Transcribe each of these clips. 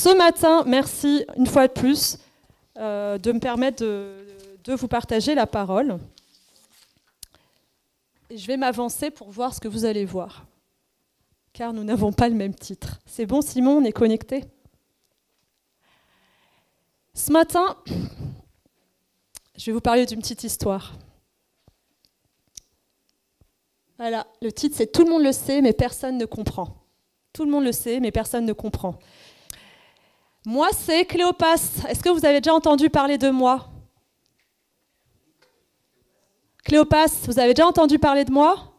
ce matin, merci une fois de plus de me permettre de vous partager la parole. Et je vais m'avancer pour voir ce que vous allez voir. Car nous n'avons pas le même titre. C'est bon, Simon, on est connectés? Ce matin, je vais vous parler d'une petite histoire. Voilà, le titre c'est « Tout le monde le sait, mais personne ne comprend ». Tout le monde le sait, mais personne ne comprend. Moi, c'est Cléopas. Est-ce que vous avez déjà entendu parler de moi? Cléopas, vous avez déjà entendu parler de moi?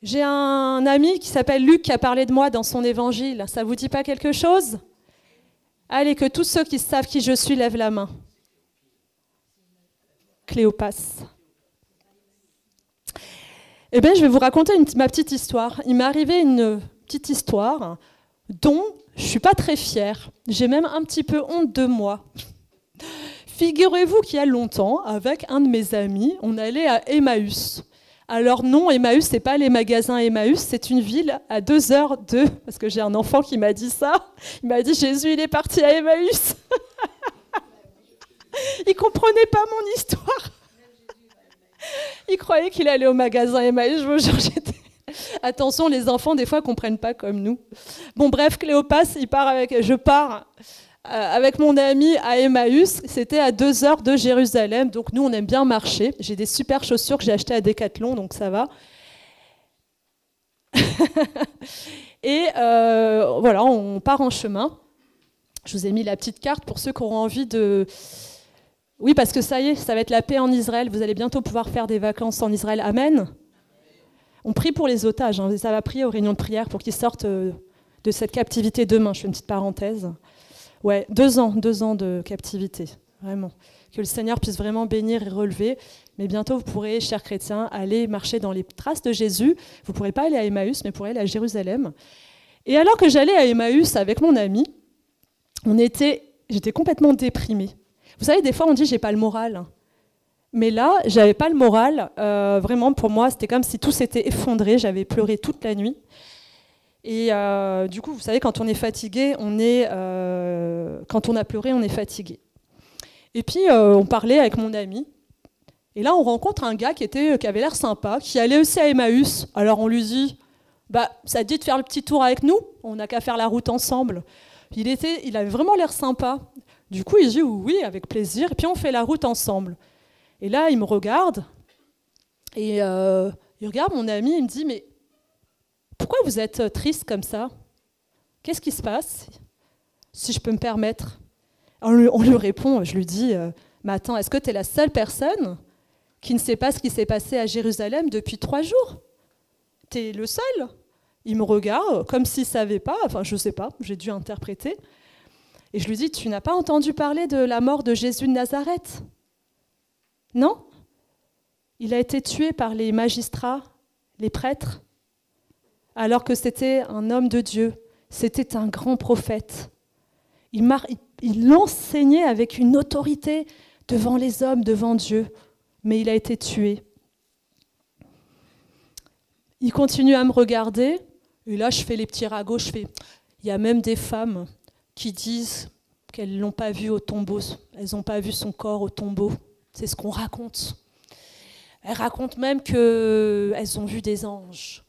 J'ai un ami qui s'appelle Luc qui a parlé de moi dans son évangile. Ça ne vous dit pas quelque chose? Allez, que tous ceux qui savent qui je suis lèvent la main. Cléopas. Eh bien, je vais vous raconter ma petite histoire. Il m'est arrivé une petite histoire dont je ne suis pas très fière. J'ai même un petit peu honte de moi. Figurez-vous qu'il y a longtemps, avec un de mes amis, on allait à Emmaüs. Alors non, Emmaüs, ce n'est pas les magasins Emmaüs, c'est une ville à 2 heures de... Parce que j'ai un enfant qui m'a dit ça. Il m'a dit, Jésus, il est parti à Emmaüs. Il ne comprenait pas mon histoire. Il croyait qu'il allait au magasin Emmaüs. Je vous jure, attention, les enfants, des fois, ne comprennent pas comme nous. Bon, bref, Cléopas, je pars avec mon ami à Emmaüs. C'était à 2 heures de Jérusalem. Donc, nous, on aime bien marcher. J'ai des super chaussures que j'ai achetées à Decathlon, donc ça va. Et voilà, on part en chemin. Je vous ai mis la petite carte pour ceux qui auront envie de... Oui, parce que ça y est, ça va être la paix en Israël. Vous allez bientôt pouvoir faire des vacances en Israël. Amen. On prie pour les otages. Hein. Ça va prier aux réunions de prière pour qu'ils sortent de cette captivité demain. Je fais une petite parenthèse. Ouais, 2 ans de captivité. Vraiment. Que le Seigneur puisse vraiment bénir et relever. Mais bientôt, vous pourrez, chers chrétiens, aller marcher dans les traces de Jésus. Vous ne pourrez pas aller à Emmaüs, mais vous pourrez aller à Jérusalem. Et alors que j'allais à Emmaüs avec mon ami, j'étais complètement déprimée. Vous savez, des fois, on dit « j'ai pas le moral ». Mais là, j'avais pas le moral. Vraiment, pour moi, c'était comme si tout s'était effondré. J'avais pleuré toute la nuit. Et du coup, vous savez, quand on est fatigué, quand on a pleuré, on est fatigué. Et puis, on parlait avec mon ami. Et là, on rencontre un gars qui avait l'air sympa, qui allait aussi à Emmaüs. Alors, on lui dit « ça te dit de faire le petit tour avec nous? On n'a qu'à faire la route ensemble. » Il avait vraiment l'air sympa. Du coup, il dit oui, avec plaisir. Et puis, on fait la route ensemble. Et là, il me regarde. Et il regarde mon ami. Il me dit, mais pourquoi vous êtes triste comme ça? Qu'est-ce qui se passe? Si je peux me permettre. On lui répond, je lui dis, mais attends, est-ce que tu es la seule personne qui ne sait pas ce qui s'est passé à Jérusalem depuis 3 jours? Tu es le seul? Il me regarde comme s'il ne savait pas. Enfin, je ne sais pas, j'ai dû interpréter. Et je lui dis, tu n'as pas entendu parler de la mort de Jésus de Nazareth? Non? Il a été tué par les magistrats, les prêtres, alors que c'était un homme de Dieu. C'était un grand prophète. Il enseignait avec une autorité devant les hommes, devant Dieu, mais il a été tué. Il continue à me regarder, et là je fais les petits ragots, il y a même des femmes qui disent qu'elles ne l'ont pas vu au tombeau, elles n'ont pas vu son corps au tombeau. C'est ce qu'on raconte. Elles racontent même qu'elles ont vu des anges.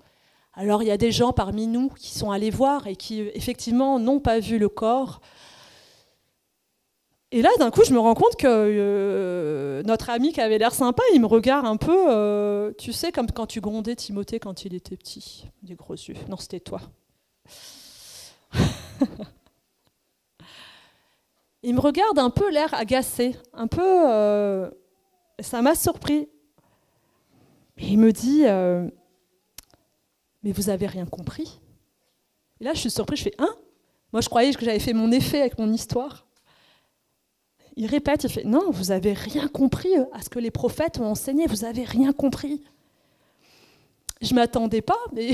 Alors il y a des gens parmi nous qui sont allés voir et qui effectivement n'ont pas vu le corps. Et là d'un coup je me rends compte que notre ami qui avait l'air sympa, il me regarde un peu, tu sais, comme quand tu grondais Timothée quand il était petit, des gros yeux. Non, c'était toi. Il me regarde un peu l'air agacé, un peu... ça m'a surpris. Et il me dit, mais vous avez rien compris? Et là, je suis surprise, je fais, hein? Moi, je croyais que j'avais fait mon effet avec mon histoire. Il répète, il fait, non, vous avez rien compris à ce que les prophètes ont enseigné, vous avez rien compris. Je ne m'attendais pas, mais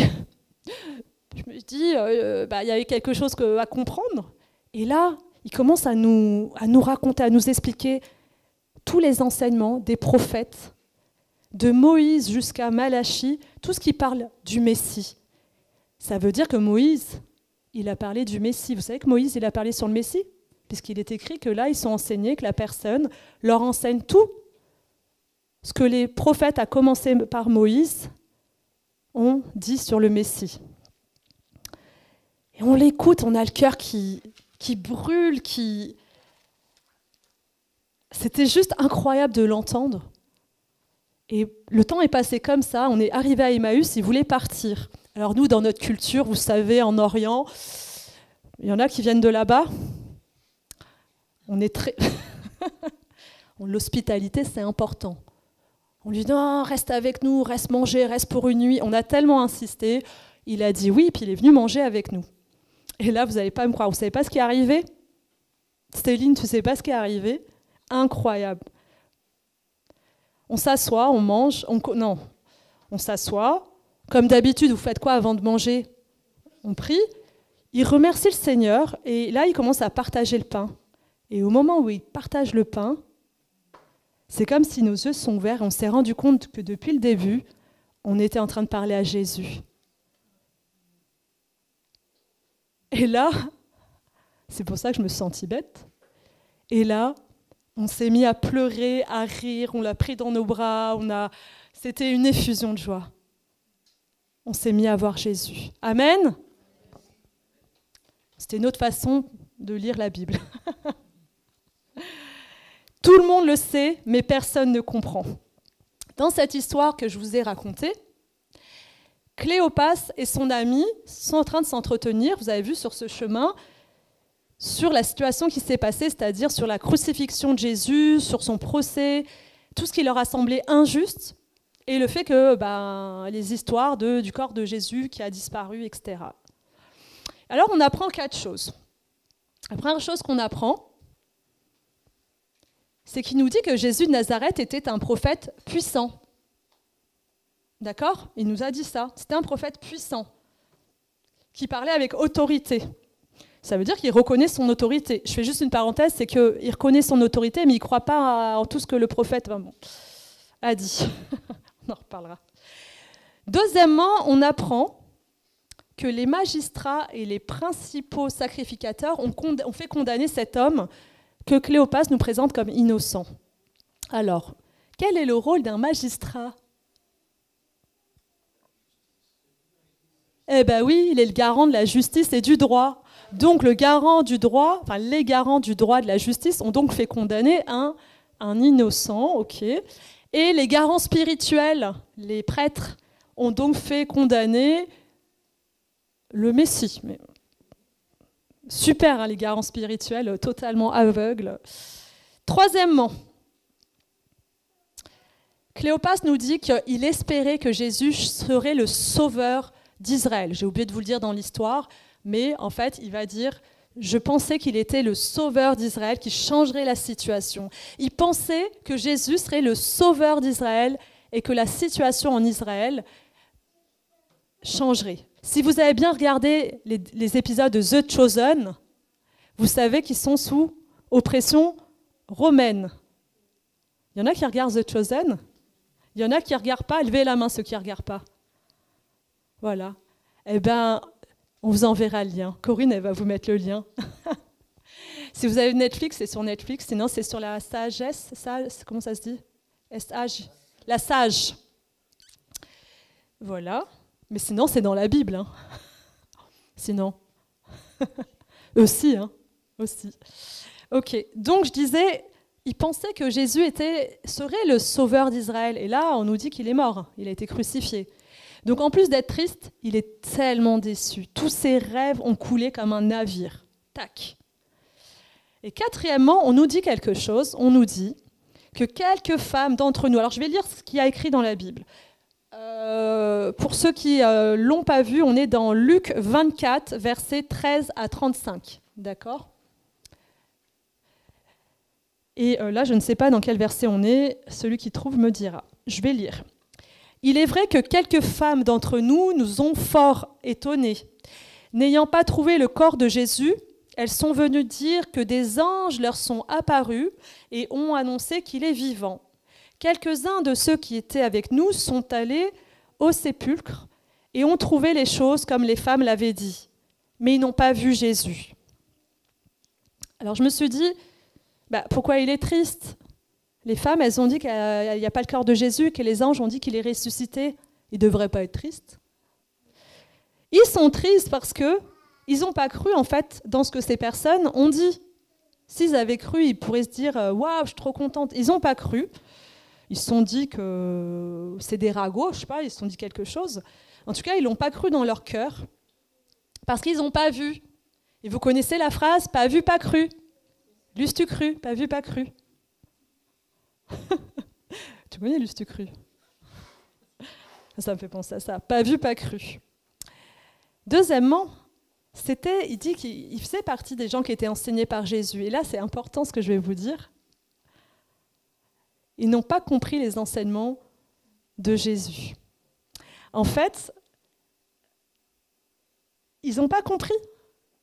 je me dis, y avait quelque chose à comprendre. Et là, il commence à nous raconter, à nous expliquer tous les enseignements des prophètes, de Moïse jusqu'à Malachie, tout ce qui parle du Messie. Ça veut dire que Moïse, il a parlé du Messie. Vous savez que Moïse, il a parlé sur le Messie? Puisqu'il est écrit que là, ils sont enseignés, que la personne leur enseigne tout ce que les prophètes, à commencer par Moïse, ont dit sur le Messie. Et on l'écoute, on a le cœur qui brûle, C'était juste incroyable de l'entendre. Et le temps est passé comme ça, on est arrivé à Emmaüs, ils voulaient partir. Alors nous, dans notre culture, vous savez, en Orient, il y en a qui viennent de là-bas. On est très... L'hospitalité, c'est important. On lui dit, non, reste avec nous, reste manger, reste pour une nuit. On a tellement insisté, il a dit oui, puis il est venu manger avec nous. Et là, vous n'allez pas me croire, vous ne savez pas ce qui est arrivé? Stéline, tu ne sais pas ce qui est arrivé? Incroyable. On s'assoit, on mange, on s'assoit. Comme d'habitude, vous faites quoi avant de manger? On prie. Il remercie le Seigneur et là, il commence à partager le pain. Et au moment où il partage le pain, c'est comme si nos yeux sont ouverts et on s'est rendu compte que depuis le début, on était en train de parler à Jésus. Et là, c'est pour ça que je me sentis bête. Et là, on s'est mis à pleurer, à rire, on l'a pris dans nos bras, c'était une effusion de joie. On s'est mis à voir Jésus. Amen. C'était une autre façon de lire la Bible. Tout le monde le sait, mais personne ne comprend. Dans cette histoire que je vous ai racontée, Cléopas et son ami sont en train de s'entretenir, vous avez vu sur ce chemin, sur la situation qui s'est passée, c'est-à-dire sur la crucifixion de Jésus, sur son procès, tout ce qui leur a semblé injuste, et le fait que les histoires du corps de Jésus qui a disparu, etc. Alors on apprend 4 choses. La première chose qu'on apprend, c'est qu'il nous dit que Jésus de Nazareth était un prophète puissant. D'accord? Il nous a dit ça. C'était un prophète puissant, qui parlait avec autorité. Ça veut dire qu'il reconnaît son autorité. Je fais juste une parenthèse, c'est qu'il reconnaît son autorité, mais il ne croit pas en tout ce que le prophète a dit. On en reparlera. Deuxièmement, on apprend que les magistrats et les principaux sacrificateurs ont fait condamner cet homme que Cléopas nous présente comme innocent. Alors, quel est le rôle d'un magistrat? Eh bien oui, il est le garant de la justice et du droit. Donc les garants du droit de la justice ont donc fait condamner un innocent, ok. Et les garants spirituels, les prêtres, ont donc fait condamner le Messie. Mais super, hein, les garants spirituels, totalement aveugles. Troisièmement, Cléopas nous dit qu'il espérait que Jésus serait le sauveur d'Israël. J'ai oublié de vous le dire dans l'histoire, mais en fait, il va dire « Je pensais qu'il était le sauveur d'Israël, qui changerait la situation. » Il pensait que Jésus serait le sauveur d'Israël et que la situation en Israël changerait. Si vous avez bien regardé les épisodes de The Chosen, vous savez qu'ils sont sous oppression romaine. Il y en a qui regardent The Chosen, il y en a qui ne regardent pas. Levez la main ceux qui ne regardent pas. Voilà. Eh bien, on vous enverra le lien. Corinne, elle va vous mettre le lien. Si vous avez Netflix, c'est sur Netflix. Sinon, c'est sur la sagesse. Comment ça se dit? La sage. Voilà. Mais sinon, c'est dans la Bible. Hein. Sinon. Aussi. Aussi. Ok. Donc, je disais, il pensait que Jésus serait le sauveur d'Israël. Et là, on nous dit qu'il est mort. Il a été crucifié. Donc en plus d'être triste, il est tellement déçu. Tous ses rêves ont coulé comme un navire. Tac. Et quatrièmement, on nous dit quelque chose. On nous dit que quelques femmes d'entre nous... Alors je vais lire ce qu'il y a écrit dans la Bible. Pour ceux qui ne l'ont pas vu, on est dans Luc 24, versets 13 à 35. D'accord? Et là, je ne sais pas dans quel verset on est. Celui qui trouve me dira. Je vais lire. Il est vrai que quelques femmes d'entre nous nous ont fort étonnés. N'ayant pas trouvé le corps de Jésus, elles sont venues dire que des anges leur sont apparus et ont annoncé qu'il est vivant. Quelques-uns de ceux qui étaient avec nous sont allés au sépulcre et ont trouvé les choses comme les femmes l'avaient dit. mais ils n'ont pas vu Jésus. Alors je me suis dit, pourquoi il est triste ? Les femmes, elles ont dit qu'il n'y a pas le corps de Jésus, que les anges ont dit qu'il est ressuscité. Ils ne devraient pas être tristes. Ils sont tristes parce qu'ils n'ont pas cru en fait dans ce que ces personnes ont dit. S'ils avaient cru, ils pourraient se dire « Waouh, je suis trop contente ». Ils n'ont pas cru. Ils se sont dit que c'est des ragots, je ne sais pas, ils se sont dit quelque chose. En tout cas, ils ne l'ont pas cru dans leur cœur parce qu'ils n'ont pas vu. Et vous connaissez la phrase « pas vu, pas cru ». L'eusses-tu cru, pas vu, pas cru. Tu connais l'eusses-tu cru ? Ça me fait penser à ça. Pas vu, pas cru. Deuxièmement, il dit qu'il faisait partie des gens qui étaient enseignés par Jésus. Et là, c'est important ce que je vais vous dire. Ils n'ont pas compris les enseignements de Jésus. En fait, ils n'ont pas compris.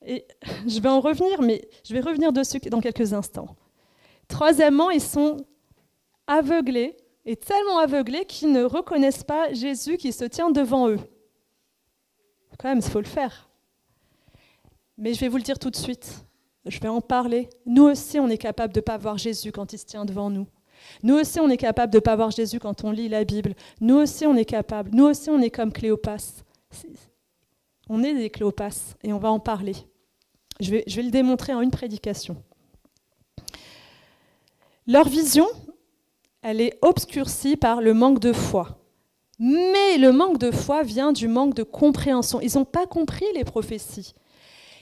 Et je vais en revenir, mais je vais revenir dessus dans quelques instants. Troisièmement, ils sont aveuglés, et tellement aveuglés qu'ils ne reconnaissent pas Jésus qui se tient devant eux. Quand même, il faut le faire. Mais je vais vous le dire tout de suite. Je vais en parler. Nous aussi, on est capable de ne pas voir Jésus quand il se tient devant nous. Nous aussi, on est capable de ne pas voir Jésus quand on lit la Bible. Nous aussi, on est capable. Nous aussi, on est comme Cléopas. On est des Cléopas et on va en parler. Je vais le démontrer en une prédication. Leur vision, elle est obscurcie par le manque de foi. Mais le manque de foi vient du manque de compréhension. Ils n'ont pas compris les prophéties.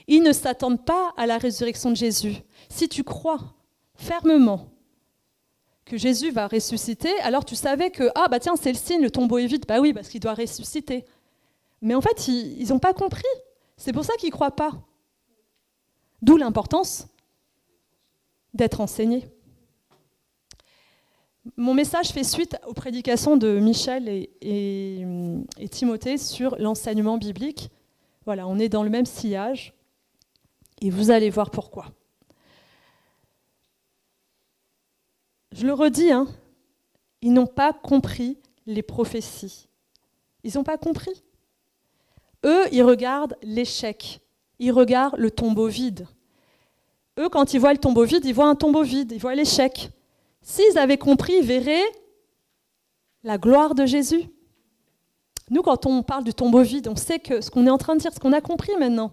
Ils ne s'attendent pas à la résurrection de Jésus. Si tu crois fermement que Jésus va ressusciter, alors tu savais que, tiens, c'est le signe, le tombeau est vide. Oui, parce qu'il doit ressusciter. Mais en fait, ils n'ont pas compris. C'est pour ça qu'ils ne croient pas. D'où l'importance d'être enseignés. Mon message fait suite aux prédications de Michel et Timothée sur l'enseignement biblique. Voilà, on est dans le même sillage et vous allez voir pourquoi. Je le redis, ils n'ont pas compris les prophéties. Ils n'ont pas compris. Eux, ils regardent l'échec. Ils regardent le tombeau vide. Eux, quand ils voient le tombeau vide, ils voient un tombeau vide, ils voient l'échec. S'ils avaient compris, ils verraient la gloire de Jésus. Nous, quand on parle du tombeau vide, on sait que ce qu'on est en train de dire, ce qu'on a compris maintenant.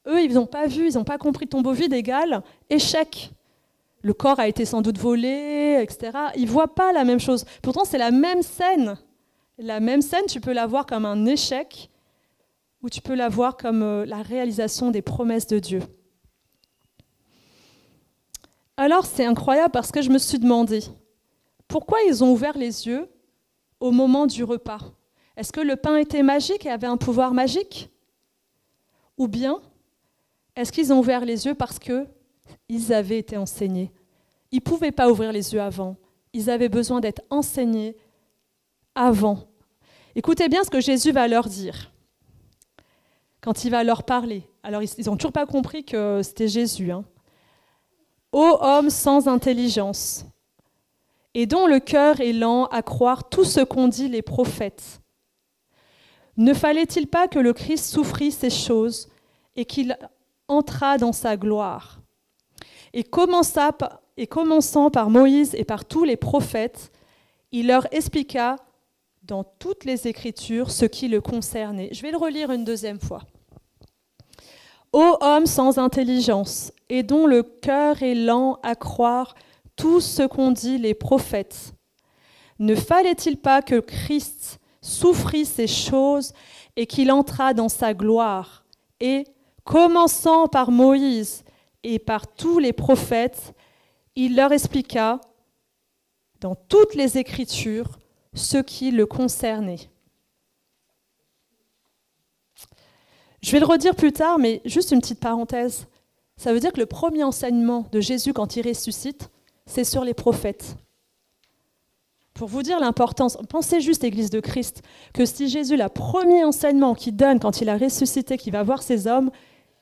Eux, ils n'ont pas vu, ils n'ont pas compris tombeau vide égale échec. Le corps a été sans doute volé, etc. Ils ne voient pas la même chose. Pourtant, c'est la même scène. La même scène, tu peux la voir comme un échec ou tu peux la voir comme la réalisation des promesses de Dieu. Alors, c'est incroyable parce que je me suis demandé, pourquoi ils ont ouvert les yeux au moment du repas ? Est-ce que le pain était magique et avait un pouvoir magique ? Ou bien, est-ce qu'ils ont ouvert les yeux parce qu'ils avaient été enseignés ? Ils ne pouvaient pas ouvrir les yeux avant. Ils avaient besoin d'être enseignés avant. Écoutez bien ce que Jésus va leur dire quand il va leur parler. Alors, ils n'ont toujours pas compris que c'était Jésus. Ô homme sans intelligence, et dont le cœur est lent à croire tout ce qu'ont dit les prophètes. Ne fallait-il pas que le Christ souffrit ces choses et qu'il entrât dans sa gloire ? Et commençant par Moïse et par tous les prophètes, il leur expliqua dans toutes les Écritures ce qui le concernait. Je vais le relire une deuxième fois. Ô homme sans intelligence, et dont le cœur est lent à croire tout ce qu'ont dit les prophètes. Ne fallait-il pas que Christ souffrit ces choses et qu'il entrât dans sa gloire ? Et, commençant par Moïse et par tous les prophètes, il leur expliqua dans toutes les Écritures ce qui le concernait. Je vais le redire plus tard, mais juste une petite parenthèse. Ça veut dire que le premier enseignement de Jésus quand il ressuscite, c'est sur les prophètes. Pour vous dire l'importance, pensez juste Église de Christ, que si Jésus, le premier enseignement qu'il donne quand il a ressuscité, qu'il va voir ces hommes,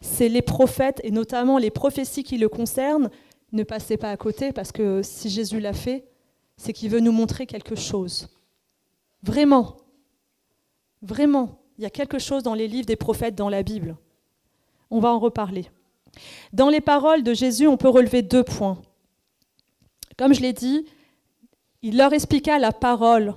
c'est les prophètes, et notamment les prophéties qui le concernent, ne passez pas à côté, parce que si Jésus l'a fait, c'est qu'il veut nous montrer quelque chose. Vraiment. Vraiment. Il y a quelque chose dans les livres des prophètes, dans la Bible. On va en reparler. Dans les paroles de Jésus, on peut relever 2 points. Comme je l'ai dit, il leur expliqua la parole.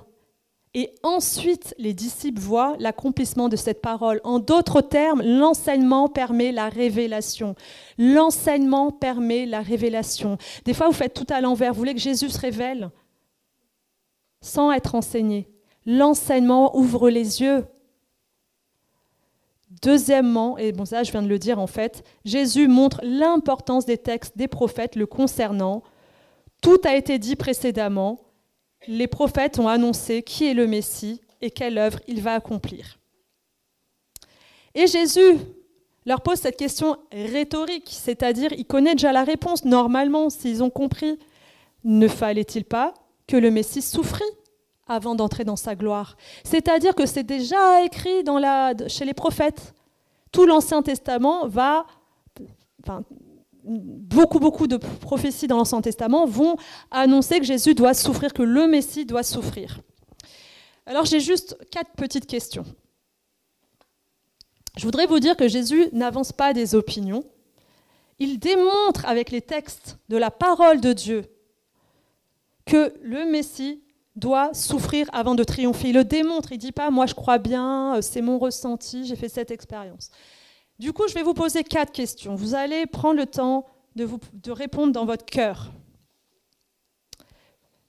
Et ensuite, les disciples voient l'accomplissement de cette parole. En d'autres termes, l'enseignement permet la révélation. L'enseignement permet la révélation. Des fois, vous faites tout à l'envers. Vous voulez que Jésus se révèle sans être enseigné. L'enseignement ouvre les yeux. Deuxièmement, et bon ça je viens de le dire en fait, Jésus montre l'importance des textes des prophètes le concernant. Tout a été dit précédemment. Les prophètes ont annoncé qui est le Messie et quelle œuvre il va accomplir. Et Jésus leur pose cette question rhétorique, c'est-à-dire il connaît déjà la réponse. Normalement, s'ils ont compris, ne fallait-il pas que le Messie souffrit avant d'entrer dans sa gloire? C'est-à-dire que c'est déjà écrit chez les prophètes. Tout l'Ancien Testament beaucoup de prophéties dans l'Ancien Testament vont annoncer que Jésus doit souffrir, que le Messie doit souffrir. Alors j'ai juste 4 petites questions. Je voudrais vous dire que Jésus n'avance pas des opinions. Il démontre avec les textes de la parole de Dieu que le Messie doit souffrir avant de triompher. Il le démontre, il ne dit pas « moi je crois bien, c'est mon ressenti, j'ai fait cette expérience ». Du coup, je vais vous poser 4 questions. Vous allez prendre le temps de répondre dans votre cœur.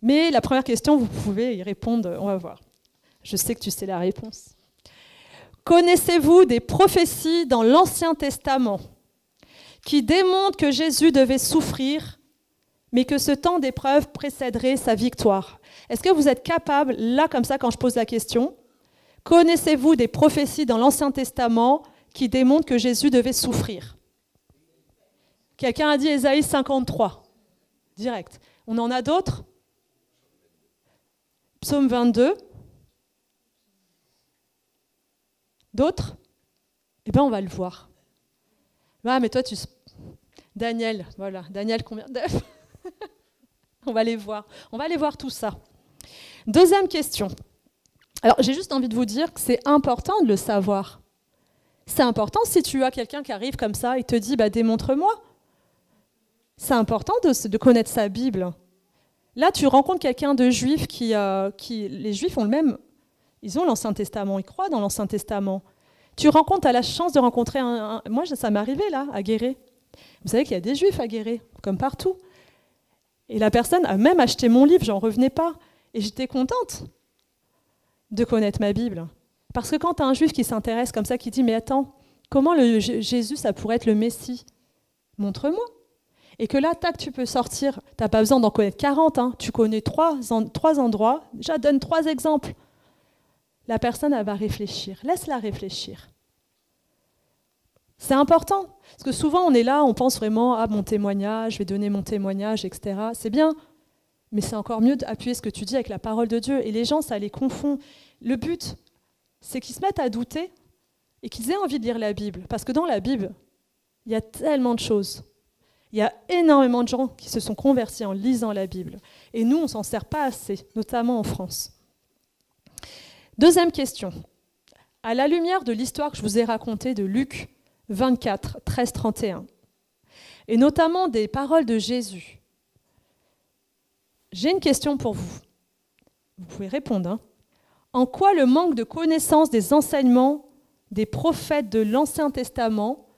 Mais la première question, vous pouvez y répondre, on va voir. Je sais que tu sais la réponse. Connaissez-vous des prophéties dans l'Ancien Testament qui démontrent que Jésus devait souffrir, mais que ce temps d'épreuve précéderait sa victoire? Est-ce que vous êtes capable, là comme ça, quand je pose la question, connaissez-vous des prophéties dans l'Ancien Testament qui démontrent que Jésus devait souffrir? Quelqu'un a dit Ésaïe 53, direct. On en a d'autres? Psaume 22. D'autres? Eh bien, on va le voir. Ah, mais toi, Daniel, voilà. Daniel, combien d'œufs? On va les voir. On va aller voir tout ça. Deuxième question. Alors, j'ai juste envie de vous dire que c'est important de le savoir. C'est important si tu as quelqu'un qui arrive comme ça et te dit « démontre-moi ». C'est important de connaître sa Bible. Là, tu rencontres quelqu'un de juif les Juifs ont ils ont l'Ancien Testament, ils croient dans l'Ancien Testament. Tu as la chance de rencontrer moi, ça m'est arrivé là, à Guéret. Vous savez qu'il y a des Juifs à Guéret, comme partout. Et la personne a même acheté mon livre, j'en revenais pas. Et j'étais contente de connaître ma Bible. Parce que quand tu as un Juif qui s'intéresse comme ça, qui dit « mais attends, comment Jésus, ça pourrait être le Messie? Montre-moi ». Et que là, tac, tu peux sortir. Tu n'as pas besoin d'en connaître 40. Tu connais 3 endroits. Déjà, donne 3 exemples. La personne, elle va réfléchir. Laisse-la réfléchir. C'est important. Parce que souvent, on est là, on pense vraiment « ah, mon témoignage, je vais donner mon témoignage, etc. » C'est bien. Mais c'est encore mieux d'appuyer ce que tu dis avec la parole de Dieu. Et les gens, ça les confond. Le but, c'est qu'ils se mettent à douter et qu'ils aient envie de lire la Bible. Parce que dans la Bible, il y a tellement de choses. Il y a énormément de gens qui se sont convertis en lisant la Bible. Et nous, on ne s'en sert pas assez, notamment en France. Deuxième question. À la lumière de l'histoire que je vous ai racontée de Luc 24, 13, 31, et notamment des paroles de Jésus, j'ai une question pour vous. Vous pouvez répondre. En quoi le manque de connaissance des enseignements des prophètes de l'Ancien Testament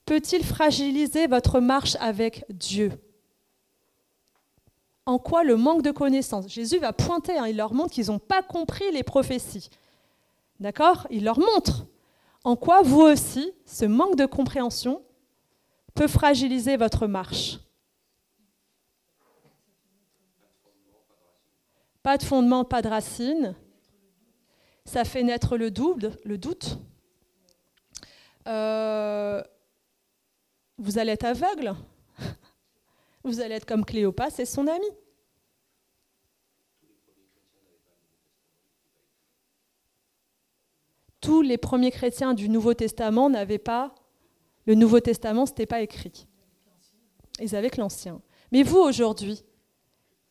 peut-il fragiliser votre marche avec Dieu? En quoi le manque de connaissance? Jésus va pointer, il leur montre qu'ils n'ont pas compris les prophéties. D'accord? Il leur montre en quoi vous aussi, ce manque de compréhension peut fragiliser votre marche. Pas de fondement, pas de racine. Ça fait naître le doute. Vous allez être aveugle. Vous allez être comme Cléopas et son ami. Tous les premiers chrétiens du Nouveau Testament n'avaient pas... Le Nouveau Testament, ce n'était pas écrit. Ils avaient que l'Ancien. Mais vous, aujourd'hui,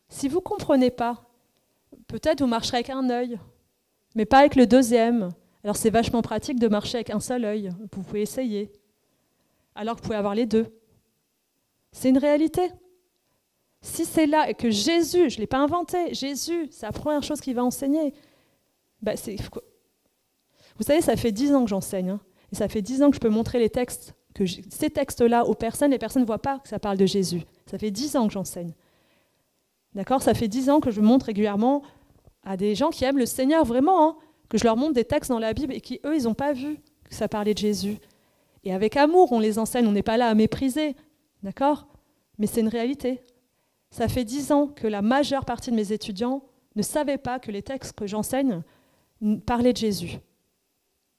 si vous ne comprenez pas, peut-être vous marcherez avec un œil, mais pas avec le deuxième. Alors c'est vachement pratique de marcher avec un seul œil. Vous pouvez essayer. alors que vous pouvez avoir les deux. C'est une réalité. Si c'est là et que Jésus, je ne l'ai pas inventé, Jésus, c'est la première chose qu'il va enseigner. Vous savez, ça fait 10 ans que j'enseigne, hein, et ça fait 10 ans que je peux montrer ces textes-là aux personnes, les personnes ne voient pas que ça parle de Jésus. Ça fait 10 ans que j'enseigne. D'accord ? Ça fait 10 ans que je montre régulièrement à des gens qui aiment le Seigneur vraiment, hein, que je leur montre des textes dans la Bible et qui, eux, ils n'ont pas vu que ça parlait de Jésus. Et avec amour, on les enseigne, on n'est pas là à mépriser, d'accord ? Mais c'est une réalité. Ça fait 10 ans que la majeure partie de mes étudiants ne savaient pas que les textes que j'enseigne parlaient de Jésus.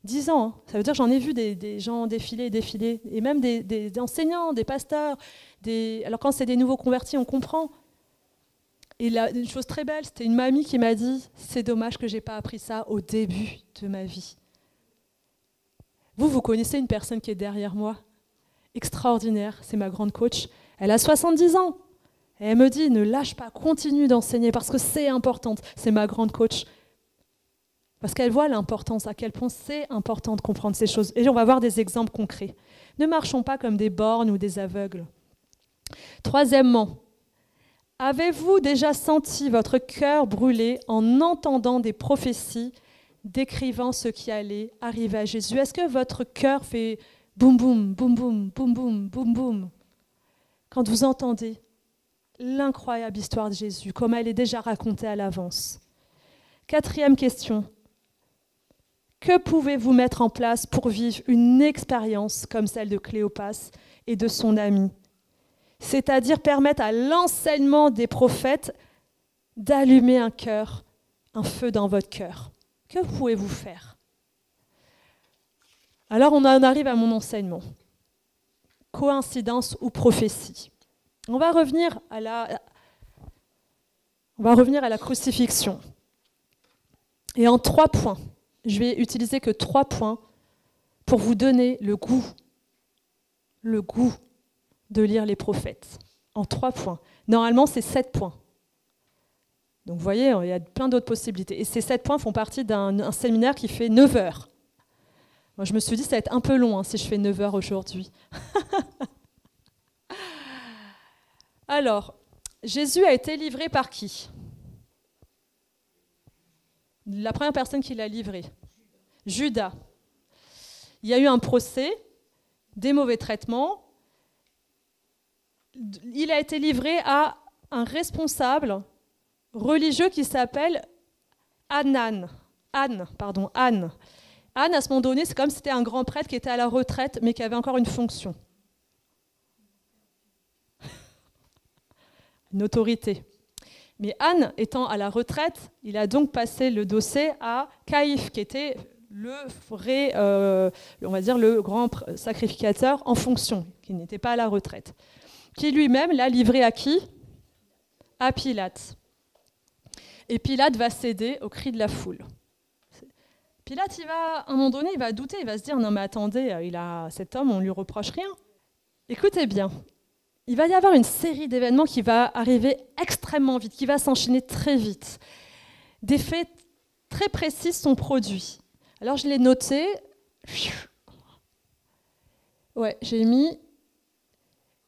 10 ans, hein. Ça veut dire que j'en ai vu des gens défiler, et même des enseignants, des pasteurs. Alors quand c'est des nouveaux convertis, on comprend. Et là, une chose très belle, c'était une mamie qui m'a dit « C'est dommage que je n'ai pas appris ça au début de ma vie. » Vous connaissez une personne qui est derrière moi, extraordinaire, c'est ma grande coach. Elle a 70 ans. Et elle me dit « Ne lâche pas, continue d'enseigner parce que c'est important. » C'est ma grande coach. Parce qu'elle voit l'importance, à quel point c'est important de comprendre ces choses. Et on va voir des exemples concrets. Ne marchons pas comme des borgnes ou des aveugles. Troisièmement, avez-vous déjà senti votre cœur brûler en entendant des prophéties décrivant ce qui allait arriver à Jésus? Est-ce que votre cœur fait boum boum, boum boum, boum boum, boum boum quand vous entendez l'incroyable histoire de Jésus, comme elle est déjà racontée à l'avance? Quatrième question. Que pouvez-vous mettre en place pour vivre une expérience comme celle de Cléopas et de son ami? C'est-à-dire permettre à l'enseignement des prophètes d'allumer un cœur, un feu dans votre cœur. Que pouvez-vous faire? Alors on en arrive à mon enseignement. Coïncidence ou prophétie? On va revenir à la crucifixion. Et en 3 points. Je vais utiliser que 3 points pour vous donner le goût de lire les prophètes. En 3 points. Normalement, c'est 7 points. Donc, vous voyez, il y a plein d'autres possibilités. Et ces 7 points font partie d'un séminaire qui fait 9 heures. Moi, je me suis dit, ça va être un peu long si je fais 9 heures aujourd'hui. Alors, Jésus a été livré par qui? La première personne qui l'a livré, Judas. Il y a eu un procès, des mauvais traitements. Il a été livré à un responsable religieux qui s'appelle Anne. Anne, à ce moment donné, c'est comme si c'était un grand prêtre qui était à la retraite, mais qui avait encore une fonction. Une autorité. Mais Anne, étant à la retraite, il a donc passé le dossier à Caïphe, qui était le vrai, on va dire le grand sacrificateur en fonction, qui n'était pas à la retraite, qui lui-même l'a livré à qui? À Pilate. Et Pilate va céder au cri de la foule. Pilate, à un moment donné, il va douter, il va se dire « Non mais attendez, cet homme, on ne lui reproche rien. » Écoutez bien. Il va y avoir une série d'événements qui va arriver extrêmement vite, qui va s'enchaîner très vite. Des faits très précis sont produits. Alors je l'ai noté. Ouais, j'ai mis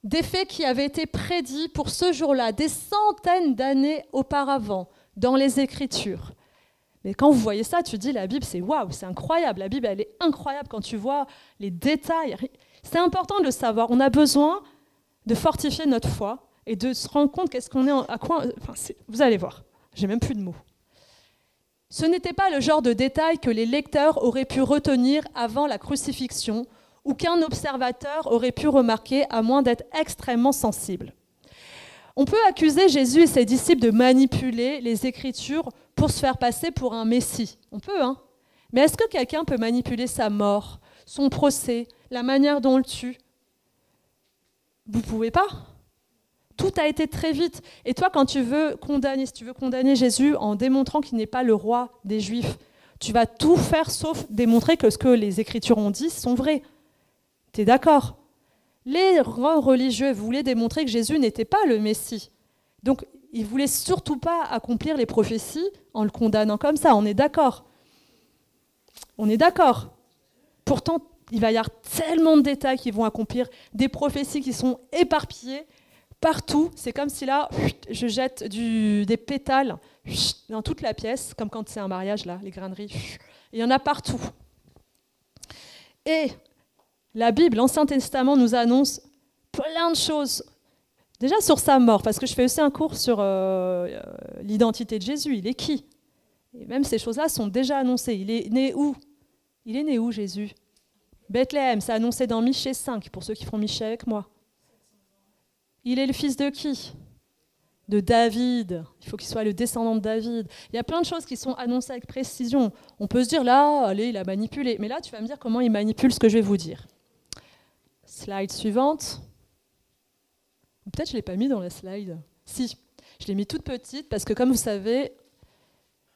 des faits qui avaient été prédits pour ce jour-là, des centaines d'années auparavant, dans les Écritures. Mais quand vous voyez ça, tu te dis la Bible, c'est waouh, c'est incroyable. La Bible, elle est incroyable quand tu vois les détails. C'est important de le savoir. On a besoin de fortifier notre foi et de se rendre compte qu'est-ce qu'on est à quoi. Vous allez voir, j'ai même plus de mots. Ce n'était pas le genre de détail que les lecteurs auraient pu retenir avant la crucifixion ou qu'un observateur aurait pu remarquer à moins d'être extrêmement sensible. On peut accuser Jésus et ses disciples de manipuler les Écritures pour se faire passer pour un Messie. On peut, hein. Mais est-ce que quelqu'un peut manipuler sa mort, son procès, la manière dont on le tue? Vous ne pouvez pas. Tout a été très vite. Et toi, quand si tu veux condamner Jésus en démontrant qu'il n'est pas le roi des Juifs, tu vas tout faire sauf démontrer que ce que les Écritures ont dit sont vrai. Tu es d'accord? Les grands religieux voulaient démontrer que Jésus n'était pas le Messie. Donc, ils ne voulaient surtout pas accomplir les prophéties en le condamnant comme ça. On est d'accord? On est d'accord? Pourtant, Il va y avoir tellement de détails qui vont accomplir, des prophéties qui sont éparpillées partout. C'est comme si là, je jette des pétales dans toute la pièce, comme quand c'est un mariage, là, les graineries. Il y en a partout. Et la Bible, l'Ancien Testament, nous annonce plein de choses. Déjà sur sa mort, parce que je fais aussi un cours sur l'identité de Jésus. Il est qui? Et même ces choses-là sont déjà annoncées. Il est né où? Il est né où, Jésus? Bethléem, c'est annoncé dans Michée 5, pour ceux qui font Michée avec moi. Il est le fils de qui? De David. Il faut qu'il soit le descendant de David. Il y a plein de choses qui sont annoncées avec précision. On peut se dire, là, allez, il a manipulé. Mais là, tu vas me dire comment il manipule ce que je vais vous dire. Slide suivante. Peut-être que je ne l'ai pas mis dans la slide. Si, je l'ai mis toute petite parce que, comme vous savez,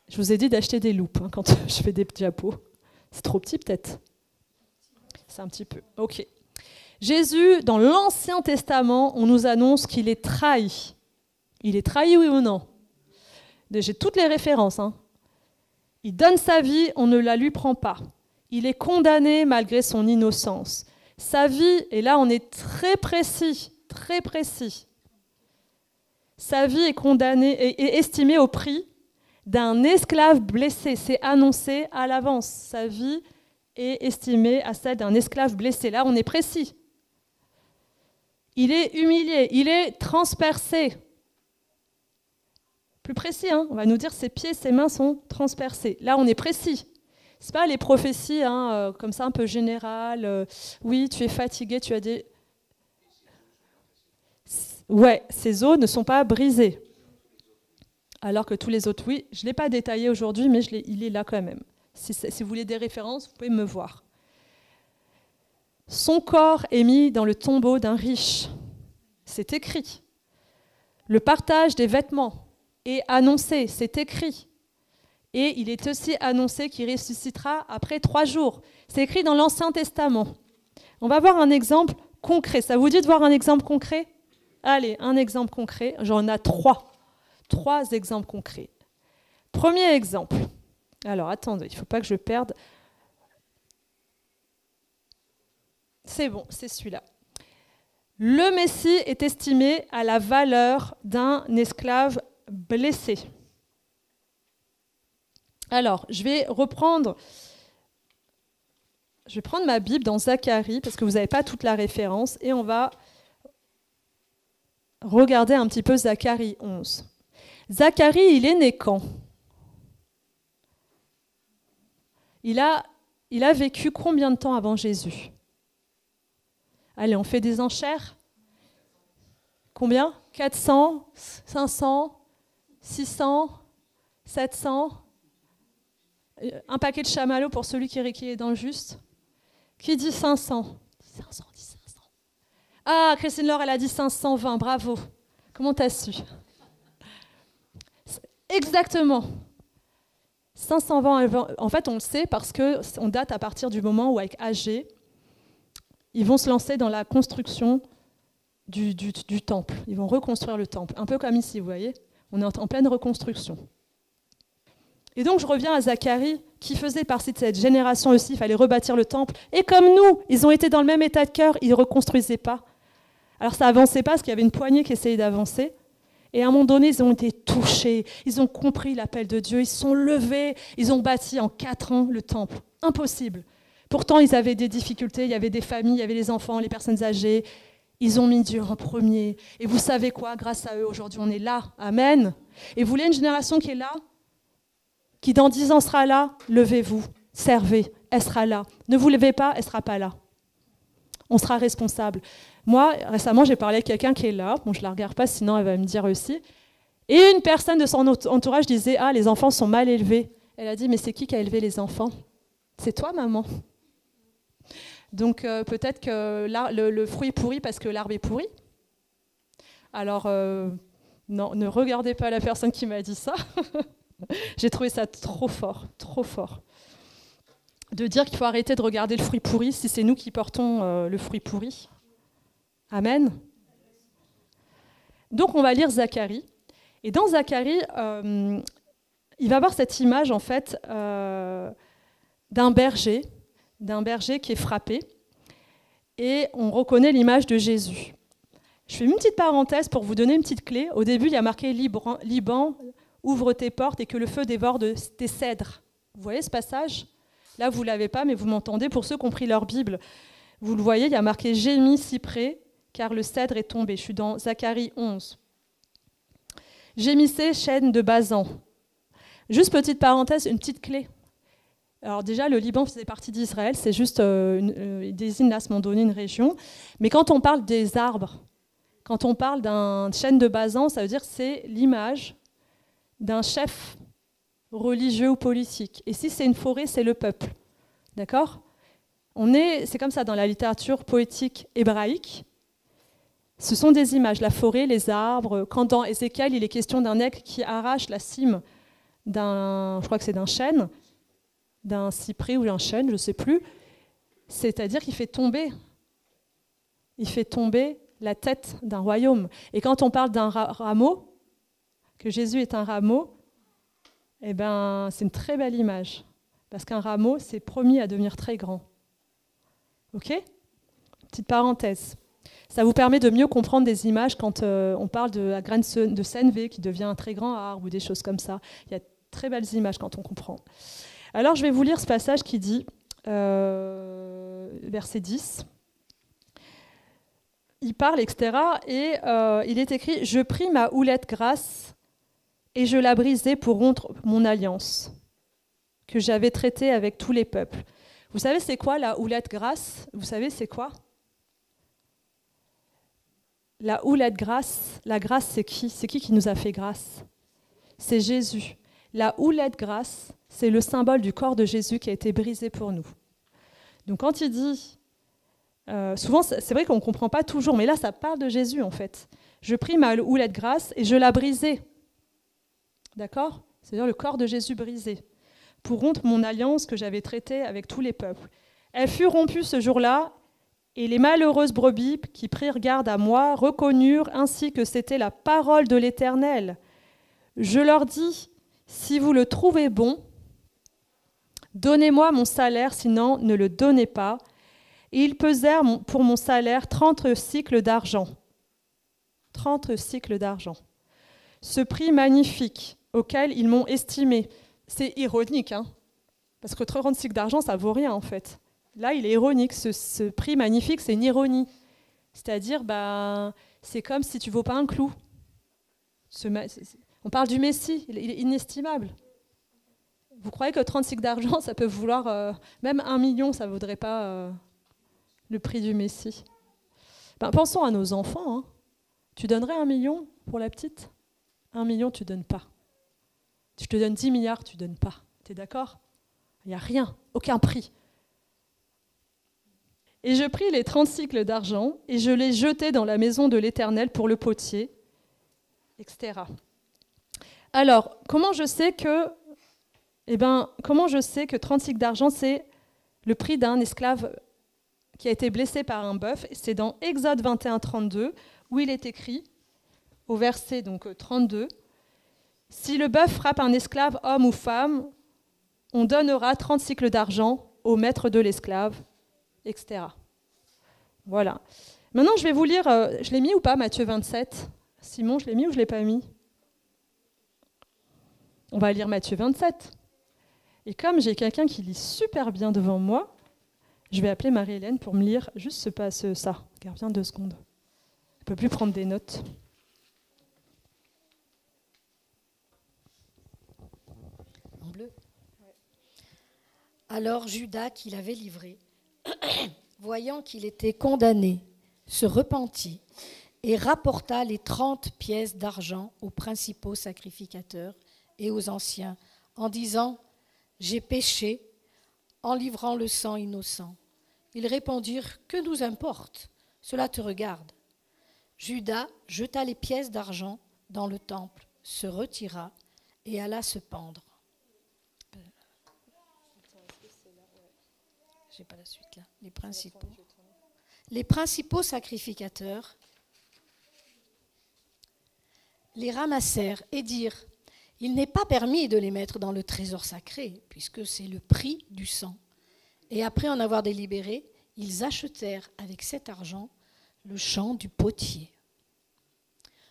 je vous ai dit d'acheter des loupes quand je fais des diapos. C'est trop petit, peut-être? C'est un petit peu. Ok. Jésus, dans l'Ancien Testament, on nous annonce qu'il est trahi. Il est trahi, oui ou non? J'ai toutes les références. Il donne sa vie, on ne la lui prend pas. Il est condamné malgré son innocence. Sa vie, et là on est très précis, très précis. Sa vie est condamnée et estimée au prix d'un esclave blessé. C'est annoncé à l'avance. Sa vie est estimée à celle d'un esclave blessé. Là, on est précis. Il est humilié, il est transpercé. Plus précis, on va nous dire ses pieds, ses mains sont transpercés. Là, on est précis. Ce n'est pas les prophéties comme ça un peu générales. Oui, tu es fatigué, tu as des... Ouais, ces os ne sont pas brisés. Alors que tous les autres, oui, je ne l'ai pas détaillé aujourd'hui, mais il est là quand même. Si vous voulez des références, vous pouvez me voir. Son corps est mis dans le tombeau d'un riche. C'est écrit. Le partage des vêtements est annoncé, c'est écrit. Et il est aussi annoncé qu'il ressuscitera après 3 jours. C'est écrit dans l'Ancien Testament. On va voir un exemple concret. Ça vous dit de voir un exemple concret? Allez, un exemple concret. J'en ai 3. 3 exemples concrets. Premier exemple. Alors, attendez, il ne faut pas que je perde. C'est bon, c'est celui-là. Le Messie est estimé à la valeur d'un esclave blessé. Alors, je vais prendre ma Bible dans Zacharie, parce que vous n'avez pas toute la référence, et on va regarder un petit peu Zacharie 11. Zacharie, il est né quand? Il a vécu combien de temps avant Jésus? Allez, on fait des enchères. Combien? 400, 500, 600, 700. Un paquet de chamallows pour celui qui est dans le juste. Qui dit 500? 500, dit 500. Ah, Christine Laure, elle a dit 520, bravo. Comment t'as su? Exactement. 520, en fait, on le sait parce qu'on date à partir du moment où, avec AG, ils vont se lancer dans la construction du temple. Ils vont reconstruire le temple, un peu comme ici, vous voyez. On est en pleine reconstruction. Et donc, je reviens à Zacharie, qui faisait partie de cette génération aussi. Il fallait rebâtir le temple. Et comme nous, ils ont été dans le même état de cœur, ils ne reconstruisaient pas. Alors, ça n'avançait pas parce qu'il y avait une poignée qui essayait d'avancer. Et à un moment donné, ils ont été touchés. Ils ont compris l'appel de Dieu. Ils se sont levés. Ils ont bâti en 4 ans le temple. Impossible. Pourtant, ils avaient des difficultés. Il y avait des familles, il y avait les enfants, les personnes âgées. Ils ont mis Dieu en premier. Et vous savez quoi? Grâce à eux, aujourd'hui, on est là. Amen. Et vous voulez une génération qui est là? Qui dans 10 ans sera là? Levez-vous, servez, elle sera là. Ne vous levez pas, elle ne sera pas là. On sera responsable. Moi, récemment, j'ai parlé avec quelqu'un qui est là. Bon, je ne la regarde pas, sinon elle va me dire aussi. Et une personne de son entourage disait « Ah, les enfants sont mal élevés. » Elle a dit « Mais c'est qui a élevé les enfants? C'est toi, maman. » Donc, peut-être que le fruit est pourri parce que l'arbre est pourri. Alors, non, ne regardez pas la personne qui m'a dit ça. J'ai trouvé ça trop fort, trop fort. De dire qu'il faut arrêter de regarder le fruit pourri si c'est nous qui portons le fruit pourri. Amen. Donc on va lire Zacharie. Et dans Zacharie, il va avoir cette image en fait d'un berger d'un berger qui est frappé. Et on reconnaît l'image de Jésus. Je fais une petite parenthèse pour vous donner une petite clé. Au début, il y a marqué Liban, ouvre tes portes et que le feu dévore tes cèdres. Vous voyez ce passage ? Là, vous ne l'avez pas, mais vous m'entendez. Pour ceux qui ont pris leur Bible, vous le voyez, il y a marqué gémis cyprès, car le cèdre est tombé. Je suis dans Zacharie 11. Gémissez, chêne de Basan. Juste petite parenthèse, une petite clé. Alors déjà, le Liban faisait partie d'Israël, c'est juste, il désigne là à ce moment donné une région. Mais quand on parle des arbres, quand on parle d'un chêne de Basan, ça veut dire que c'est l'image d'un chef religieux ou politique. Et si c'est une forêt, c'est le peuple. D'accord ? C'est comme ça dans la littérature poétique hébraïque. Ce sont des images, la forêt, les arbres. Quand dans Ézéchiel, il est question d'un aigle qui arrache la cime je crois que c'est d'un chêne, d'un cyprès ou d'un chêne, je ne sais plus. C'est-à-dire qu'il fait tomber la tête d'un royaume. Et quand on parle d'un rameau, que Jésus est un rameau, eh ben, c'est une très belle image. Parce qu'un rameau, c'est promis à devenir très grand. OK ? Petite parenthèse. Ça vous permet de mieux comprendre des images quand on parle de la graine de sénévé qui devient un très grand arbre ou des choses comme ça. Il y a de très belles images quand on comprend. Alors, je vais vous lire ce passage qui dit, verset 10, il parle, etc. Et il est écrit « Je pris ma houlette grasse et je la brisai pour rompre mon alliance que j'avais traitée avec tous les peuples. » Vous savez c'est quoi la houlette grasse ? Vous savez c'est quoi ? La houlette grasse, la grâce c'est qui ? C'est qui nous a fait grâce ? C'est Jésus. La houlette grasse, c'est le symbole du corps de Jésus qui a été brisé pour nous. Donc quand il dit, souvent c'est vrai qu'on ne comprend pas toujours, mais là ça parle de Jésus en fait. Je pris ma houlette grasse et je la brisai. D'accord ? C'est-à-dire le corps de Jésus brisé, pour rompre mon alliance que j'avais traitée avec tous les peuples. Elle fut rompue ce jour-là, et les malheureuses brebis qui prirent garde à moi reconnurent ainsi que c'était la parole de l'Éternel. Je leur dis, si vous le trouvez bon, donnez-moi mon salaire, sinon ne le donnez pas. Et ils pesèrent pour mon salaire 30 cycles d'argent. 30 cycles d'argent. Ce prix magnifique auquel ils m'ont estimé. C'est ironique, hein, parce que 30 cycles d'argent, ça ne vaut rien en fait. Là, il est ironique. Ce prix magnifique, c'est une ironie. C'est-à-dire, c'est comme si tu ne vaux pas un clou. On parle du Messie, il est inestimable. Vous croyez que 30 cycles d'argent, ça peut vouloir... même 1 million, ça ne vaudrait pas le prix du Messie. Pensons à nos enfants. Hein. Tu donnerais 1 million pour la petite ? 1 million, tu ne donnes pas. Je te donne 10 milliards, tu ne donnes pas. Tu es d'accord ? Il n'y a rien, aucun prix. Et je pris les 30 cycles d'argent et je les jetai dans la maison de l'Éternel pour le potier, etc. Alors, comment je sais que 30 cycles d'argent, c'est le prix d'un esclave qui a été blessé par un bœuf ? C'est dans Exode 21, 32, où il est écrit, au verset 32, « Si le bœuf frappe un esclave, homme ou femme, on donnera 30 cycles d'argent au maître de l'esclave, etc. » Voilà. Maintenant, je vais vous lire, je l'ai mis ou pas, Matthieu 27 ? Simon, je l'ai mis ou je ne l'ai pas mis ? On va lire Matthieu 27. Et comme j'ai quelqu'un qui lit super bien devant moi, je vais appeler Marie-Hélène pour me lire juste ça. Regarde bien 2 secondes. Elle ne peut plus prendre des notes. En bleu. Alors Judas, qui l'avait livré, voyant qu'il était condamné, se repentit et rapporta les 30 pièces d'argent aux principaux sacrificateurs et aux anciens, en disant « J'ai péché en livrant le sang innocent. » Ils répondirent « Que nous importe ? Cela te regarde. » Judas jeta les pièces d'argent dans le temple, se retira et alla se pendre. J'ai pas la suite là. Les principaux sacrificateurs les ramassèrent et dirent « Il n'est pas permis de les mettre dans le trésor sacré, puisque c'est le prix du sang. » Et après en avoir délibéré, ils achetèrent avec cet argent le champ du potier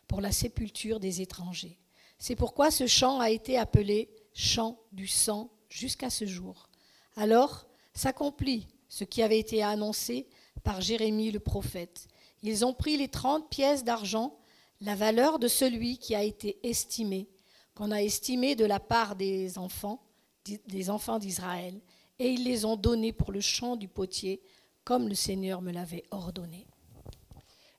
pour la sépulture des étrangers. C'est pourquoi ce champ a été appelé champ du sang jusqu'à ce jour. Alors s'accomplit ce qui avait été annoncé par Jérémie le prophète. Ils ont pris les 30 pièces d'argent, la valeur de celui qui a été estimé, qu'on a estimé de la part des enfants d'Israël, et ils les ont donnés pour le champ du potier, comme le Seigneur me l'avait ordonné.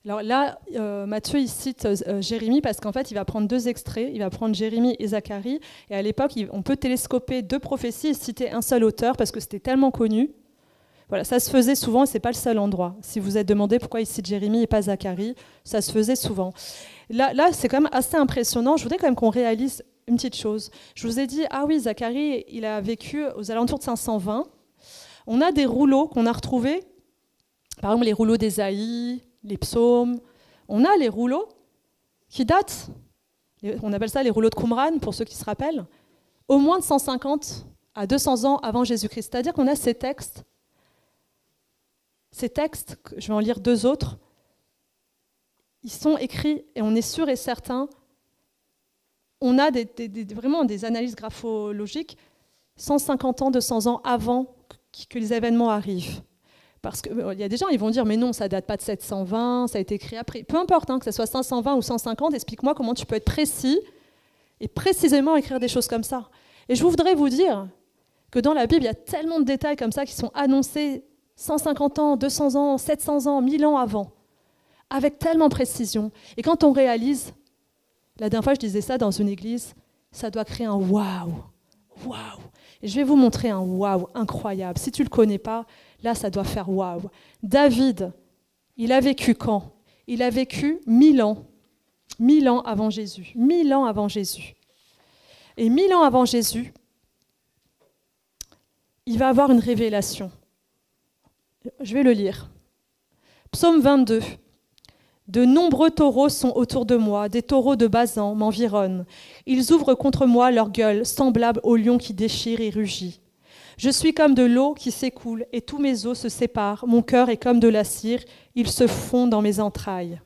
Alors là, Matthieu, il cite Jérémie parce qu'en fait, il va prendre 2 extraits. Il va prendre Jérémie et Zacharie. Et à l'époque, on peut télescoper 2 prophéties et citer un seul auteur parce que c'était tellement connu. Voilà, ça se faisait souvent et ce n'est pas le seul endroit. Si vous êtes demandé pourquoi il cite Jérémie et pas Zacharie, ça se faisait souvent. Là, c'est quand même assez impressionnant. Je voudrais quand même qu'on réalise une petite chose. Je vous ai dit, ah oui, Zacharie, il a vécu aux alentours de 520. On a des rouleaux qu'on a retrouvés, par exemple les rouleaux d'Ésaïe, les psaumes. On a les rouleaux qui datent, on appelle ça les rouleaux de Qumran, pour ceux qui se rappellent, au moins de 150 à 200 ans avant Jésus-Christ. C'est-à-dire qu'on a ces textes, je vais en lire 2 autres, ils sont écrits, et on est sûr et certain, on a vraiment des analyses graphologiques 150 ans, 200 ans avant que les événements arrivent. Parce qu'il y a des gens, ils vont dire, mais non, ça ne date pas de 720, ça a été écrit après. Peu importe, que ce soit 520 ou 150, explique-moi comment tu peux être précis et précisément écrire des choses comme ça. Et je voudrais vous dire que dans la Bible, il y a tellement de détails comme ça qui sont annoncés 150 ans, 200 ans, 700 ans, 1000 ans avant, avec tellement de précision. Et quand on réalise, la dernière fois je disais ça dans une église, ça doit créer un waouh, waouh. Et je vais vous montrer un waouh incroyable. Si tu ne le connais pas, là ça doit faire waouh. David, il a vécu quand? Il a vécu 1000 ans. 1000 ans avant Jésus. 1000 ans avant Jésus. Et 1000 ans avant Jésus, il va avoir une révélation. Je vais le lire. Psaume 22. De nombreux taureaux sont autour de moi, des taureaux de Basan m'environnent. Ils ouvrent contre moi leur gueule, semblable au lion qui déchire et rugit. Je suis comme de l'eau qui s'écoule et tous mes os se séparent. Mon cœur est comme de la cire, il se fond dans mes entrailles.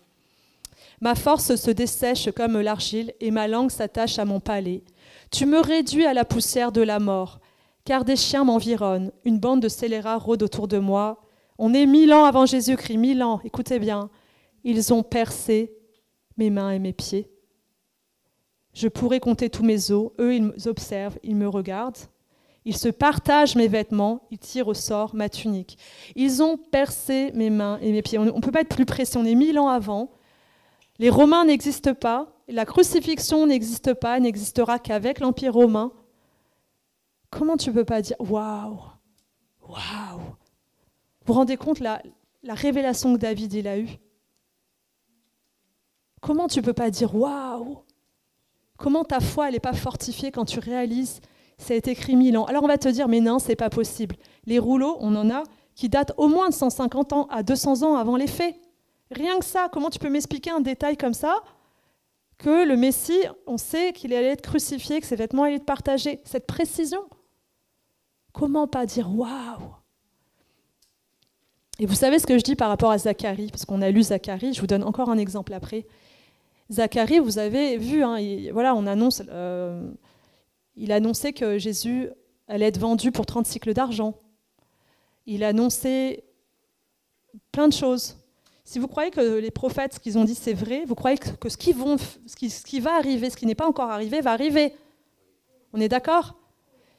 Ma force se dessèche comme l'argile et ma langue s'attache à mon palais. Tu me réduis à la poussière de la mort, car des chiens m'environnent. Une bande de scélérats rôde autour de moi. On est 1000 ans avant Jésus-Christ, 1000 ans, écoutez bien. Ils ont percé mes mains et mes pieds. Je pourrais compter tous mes os. Eux, ils m'observent, ils me regardent. Ils se partagent mes vêtements, ils tirent au sort ma tunique. Ils ont percé mes mains et mes pieds. On ne peut pas être plus précis, on est 1000 ans avant. Les Romains n'existent pas, la crucifixion n'existe pas, n'existera qu'avec l'Empire romain. Comment tu ne peux pas dire « Waouh, waouh » Vous vous rendez compte la révélation que David il a eue? Comment tu ne peux pas dire « Waouh » Comment ta foi n'est pas fortifiée quand tu réalises ça a été écrit 1000 ans. Alors on va te dire, mais non, c'est pas possible. Les rouleaux, on en a qui datent au moins de 150 ans à 200 ans avant les faits. Rien que ça, comment tu peux m'expliquer un détail comme ça que le Messie, on sait qu'il allait être crucifié, que ses vêtements allaient être partagés. Cette précision. Comment pas dire waouh? Et vous savez ce que je dis par rapport à Zacharie, parce qu'on a lu Zacharie, je vous donne encore un exemple après. Zacharie, vous avez vu, on annonce... il annonçait que Jésus allait être vendu pour 30 cycles d'argent. Il annonçait plein de choses. Si vous croyez que les prophètes, ce qu'ils ont dit, c'est vrai, vous croyez que ce qui va arriver, ce qui n'est pas encore arrivé, va arriver. On est d'accord?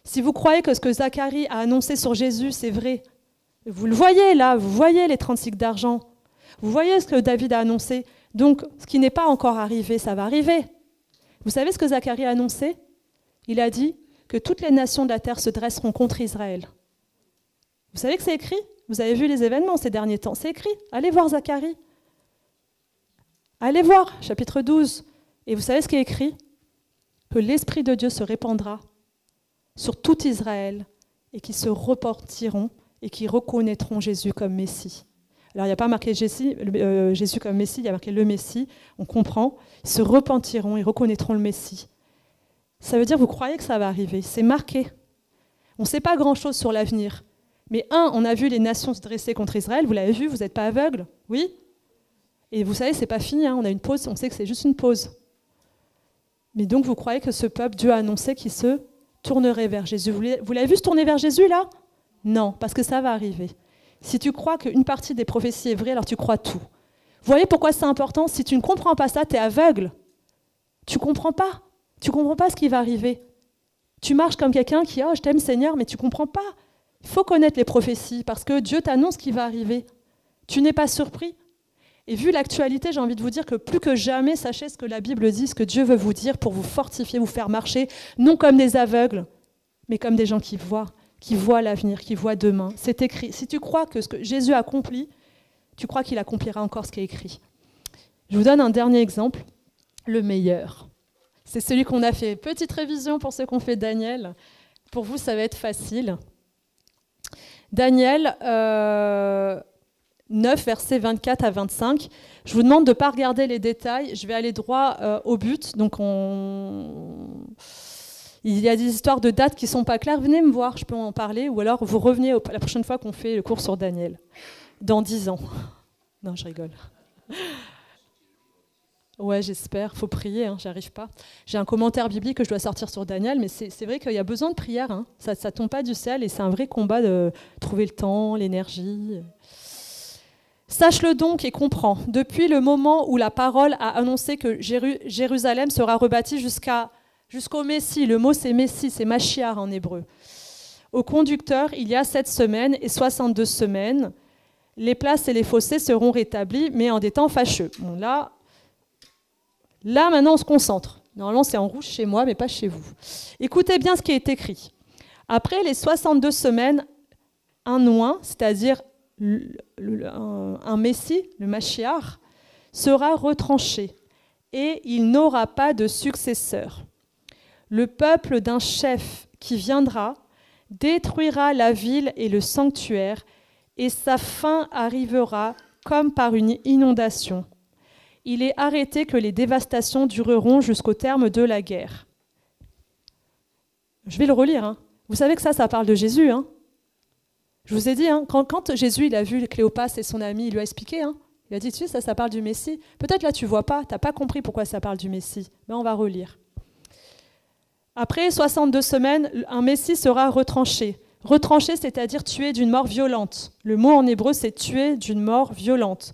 Si vous croyez que ce que Zacharie a annoncé sur Jésus, c'est vrai, vous le voyez là, vous voyez les 30 cycles d'argent. Vous voyez ce que David a annoncé. Donc, ce qui n'est pas encore arrivé, ça va arriver. Vous savez ce que Zacharie a annoncé? Il a dit que toutes les nations de la terre se dresseront contre Israël. Vous savez que c'est écrit? Vous avez vu les événements ces derniers temps. C'est écrit. Allez voir Zacharie. Allez voir, chapitre 12. Et vous savez ce qui est écrit? Que l'Esprit de Dieu se répandra sur tout Israël et qu'ils se repentiront et qu'ils reconnaîtront Jésus comme Messie. Alors, il n'y a pas marqué Jésus comme Messie, il y a marqué le Messie. On comprend. Ils se repentiront et reconnaîtront le Messie. Ça veut dire, vous croyez que ça va arriver. C'est marqué. On ne sait pas grand-chose sur l'avenir. Mais on a vu les nations se dresser contre Israël, vous l'avez vu, vous n'êtes pas aveugle, oui? Et vous savez, c'est pas fini, on a une pause, on sait que c'est juste une pause. Mais donc vous croyez que ce peuple, Dieu a annoncé qu'il se tournerait vers Jésus. Vous l'avez vu se tourner vers Jésus là? Non, parce que ça va arriver. Si tu crois qu'une partie des prophéties est vraie, alors tu crois tout. Vous voyez pourquoi c'est important? Si tu ne comprends pas ça, tu es aveugle. Tu ne comprends pas. Tu ne comprends pas ce qui va arriver. Tu marches comme quelqu'un qui « Oh, je t'aime Seigneur », mais tu ne comprends pas. Il faut connaître les prophéties parce que Dieu t'annonce ce qui va arriver. Tu n'es pas surpris. Et vu l'actualité, j'ai envie de vous dire que plus que jamais, sachez ce que la Bible dit, ce que Dieu veut vous dire pour vous fortifier, vous faire marcher, non comme des aveugles, mais comme des gens qui voient l'avenir, qui voient demain. C'est écrit. Si tu crois que ce que Jésus accomplit, tu crois qu'il accomplira encore ce qui est écrit. Je vous donne un dernier exemple, le meilleur. C'est celui qu'on a fait. Petite révision pour ceux qui ont fait Daniel. Pour vous, ça va être facile. Daniel 9, versets 24 à 25. Je vous demande de ne pas regarder les détails. Je vais aller droit au but. Donc il y a des histoires de dates qui ne sont pas claires. Venez me voir, je peux en parler. Ou alors vous revenez la prochaine fois qu'on fait le cours sur Daniel. Dans 10 ans. Non, je rigole. Ouais, j'espère. Il faut prier, j'y arrive pas. J'ai un commentaire biblique que je dois sortir sur Daniel, mais c'est vrai qu'il y a besoin de prière. Ça ne tombe pas du ciel et c'est un vrai combat de trouver le temps, l'énergie. Sache-le donc et comprends. Depuis le moment où la parole a annoncé que Jérusalem sera rebâtie jusqu'au Messie, le mot c'est Messie, c'est Mashiach en hébreu. Au conducteur, il y a 7 semaines et 62 semaines. Les places et les fossés seront rétablis, mais en des temps fâcheux. Bon, là, maintenant, on se concentre. Normalement, c'est en rouge chez moi, mais pas chez vous. Écoutez bien ce qui est écrit. Après les 62 semaines, un oint, c'est-à-dire un Messie, le Mashiach, sera retranché et il n'aura pas de successeur. Le peuple d'un chef qui viendra détruira la ville et le sanctuaire et sa fin arrivera comme par une inondation. Il est arrêté que les dévastations dureront jusqu'au terme de la guerre. Je vais le relire. Vous savez que ça parle de Jésus. Je vous ai dit, quand Jésus il a vu Cléopas et son ami, il lui a expliqué. Il a dit, tu sais, ça parle du Messie. Peut-être là, tu ne vois pas, tu n'as pas compris pourquoi ça parle du Messie. Mais on va relire. Après 62 semaines, un Messie sera retranché. Retranché, c'est-à-dire tué d'une mort violente. Le mot en hébreu, c'est tué d'une mort violente.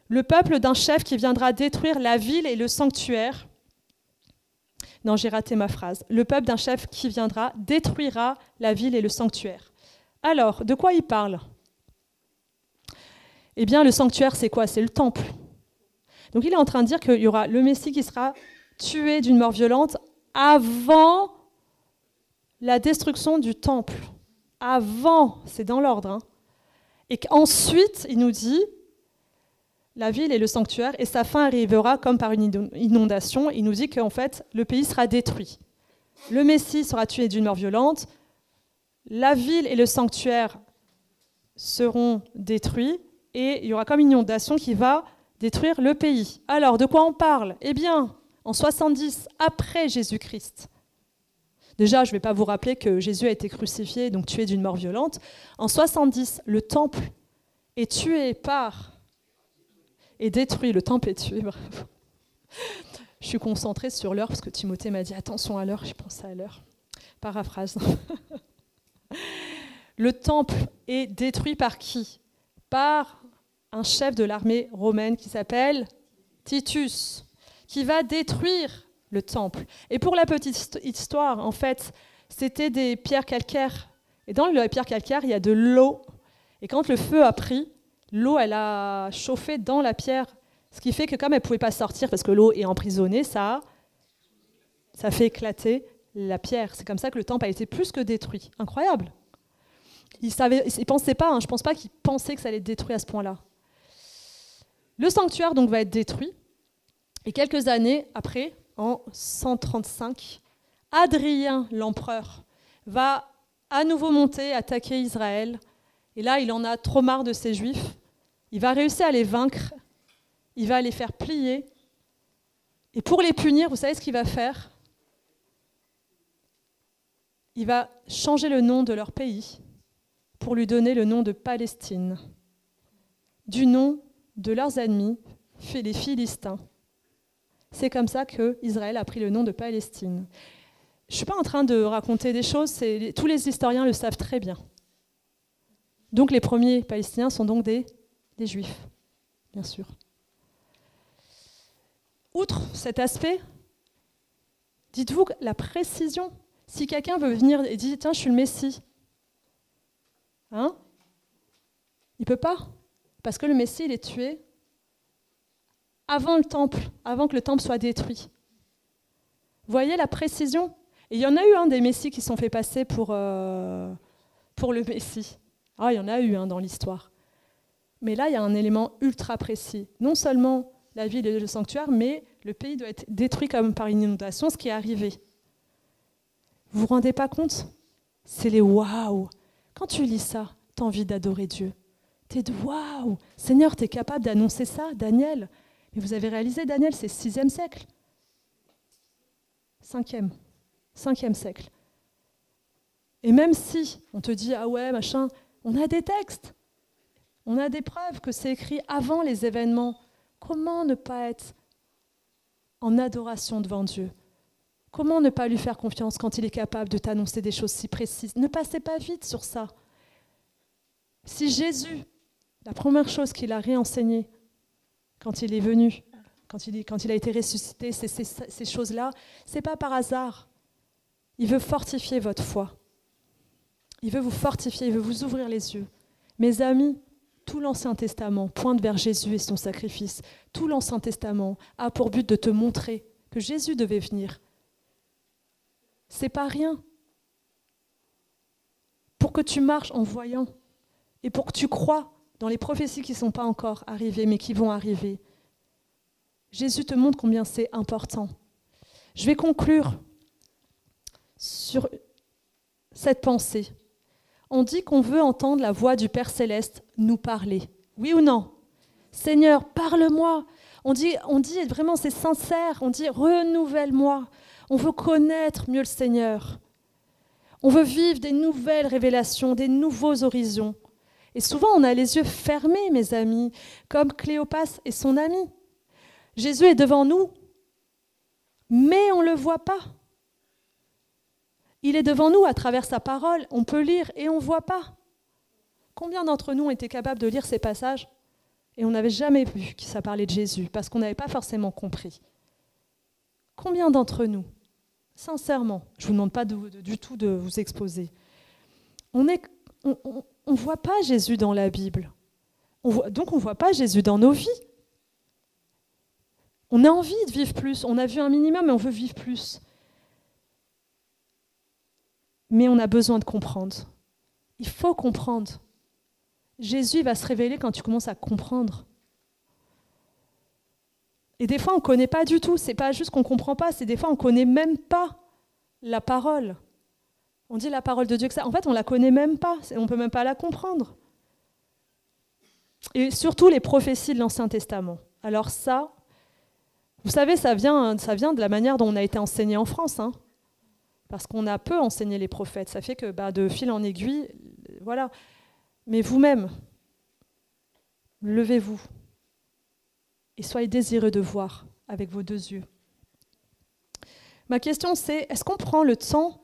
Le peuple d'un chef qui viendra détruire la ville et le sanctuaire. Non, j'ai raté ma phrase. Le peuple d'un chef qui viendra détruira la ville et le sanctuaire. Alors, de quoi il parle? Eh bien, le sanctuaire, c'est quoi? C'est le temple. Donc, il est en train de dire qu'il y aura le Messie qui sera tué d'une mort violente avant la destruction du temple. Avant, c'est dans l'ordre. Et qu'ensuite, il nous dit, la ville et le sanctuaire, et sa fin arrivera comme par une inondation. Il nous dit qu'en fait, le pays sera détruit. Le Messie sera tué d'une mort violente, la ville et le sanctuaire seront détruits, et il y aura comme une inondation qui va détruire le pays. Alors, de quoi on parle? Eh bien, en 70, après Jésus-Christ. Déjà, je ne vais pas vous rappeler que Jésus a été crucifié, donc tué d'une mort violente. En 70, le temple est tué et détruit. Le temple est tué, bravo. Je suis concentrée sur l'heure parce que Timothée m'a dit « Attention à l'heure », je pensais à l'heure. Paraphrase. Le temple est détruit par qui? Par un chef de l'armée romaine qui s'appelle Titus, qui va détruire le temple. Et pour la petite histoire, en fait, c'était des pierres calcaires. Et dans les pierres calcaires, il y a de l'eau. Et quand le feu a pris, l'eau, elle a chauffé dans la pierre. Ce qui fait que comme elle ne pouvait pas sortir parce que l'eau est emprisonnée, ça fait éclater la pierre. C'est comme ça que le temple a été plus que détruit. Incroyable. Il ne pensait pas, je ne pense pas qu'il pensait que ça allait être détruit à ce point-là. Le sanctuaire donc va être détruit. Et quelques années après, en 135, Hadrien, l'empereur, va à nouveau monter, attaquer Israël. Et là, il en a trop marre de ces Juifs. Il va réussir à les vaincre. Il va les faire plier. Et pour les punir, vous savez ce qu'il va faire? Il va changer le nom de leur pays. pour lui donner le nom de Palestine, du nom de leurs ennemis, les Philistins. C'est comme ça qu'Israël a pris le nom de Palestine. Je ne suis pas en train de raconter des choses, tous les historiens le savent très bien. Donc les premiers Palestiniens sont donc des Juifs, bien sûr. Outre cet aspect, dites-vous la précision. Si quelqu'un veut venir et dit « Tiens, je suis le Messie », hein? Il ne peut pas, parce que le Messie, il est tué avant le temple, avant que le temple soit détruit. Vous voyez la précision? Et il y en a eu des Messies qui se sont fait passer pour le Messie. Ah, il y en a eu dans l'histoire. Mais là, il y a un élément ultra précis. Non seulement la ville et le sanctuaire, mais le pays doit être détruit comme par une inondation, ce qui est arrivé. Vous vous rendez pas compte? C'est les waouh! Quand tu lis ça, tu as envie d'adorer Dieu. Tu es de waouh! Seigneur, tu es capable d'annoncer ça, Daniel. Mais vous avez réalisé, Daniel, c'est 6e siècle. 5e siècle. Et même si on te dit, ah ouais, machin, on a des textes, on a des preuves que c'est écrit avant les événements. Comment ne pas être en adoration devant Dieu? Comment ne pas lui faire confiance quand il est capable de t'annoncer des choses si précises? Ne passez pas vite sur ça. Si Jésus, la première chose qu'il a réenseignée quand il est venu, quand il a été ressuscité, ces choses-là, ce n'est pas par hasard. Il veut fortifier votre foi. Il veut vous fortifier, il veut vous ouvrir les yeux. Mes amis, tout l'Ancien Testament pointe vers Jésus et son sacrifice. Tout l'Ancien Testament a pour but de te montrer que Jésus devait venir. C'est pas rien. Pour que tu marches en voyant et pour que tu crois dans les prophéties qui ne sont pas encore arrivées mais qui vont arriver. Jésus te montre combien c'est important. Je vais conclure sur cette pensée. On dit qu'on veut entendre la voix du Père Céleste nous parler. Oui ou non? Seigneur, parle-moi. On dit vraiment, c'est sincère. On dit, renouvelle-moi. On veut connaître mieux le Seigneur. On veut vivre des nouvelles révélations, des nouveaux horizons. Et souvent, on a les yeux fermés, mes amis, comme Cléopas et son ami. Jésus est devant nous, mais on ne le voit pas. Il est devant nous à travers sa parole, on peut lire et on ne voit pas. Combien d'entre nous ont été capables de lire ces passages et on n'avait jamais vu que ça parlait de Jésus parce qu'on n'avait pas forcément compris? Combien d'entre nous, sincèrement, je ne vous demande pas du tout de vous exposer, on ne voit pas Jésus dans la Bible. Donc on ne voit pas Jésus dans nos vies. On a envie de vivre plus, on a vu un minimum mais on veut vivre plus. Mais on a besoin de comprendre. Il faut comprendre. Jésus va se révéler quand tu commences à comprendre. Et des fois, on ne connaît pas du tout. Ce n'est pas juste qu'on ne comprend pas, c'est des fois, on ne connaît même pas la parole. On dit la parole de Dieu que ça. En fait, on ne la connaît même pas. On ne peut même pas la comprendre. Et surtout les prophéties de l'Ancien Testament. Alors ça, vous savez, ça vient de la manière dont on a été enseigné en France, hein. Parce qu'on a peu enseigné les prophètes. Ça fait que de fil en aiguille, voilà. Mais vous-même, levez-vous et soyez désireux de voir avec vos 2 yeux. Ma question c'est, est-ce qu'on prend le temps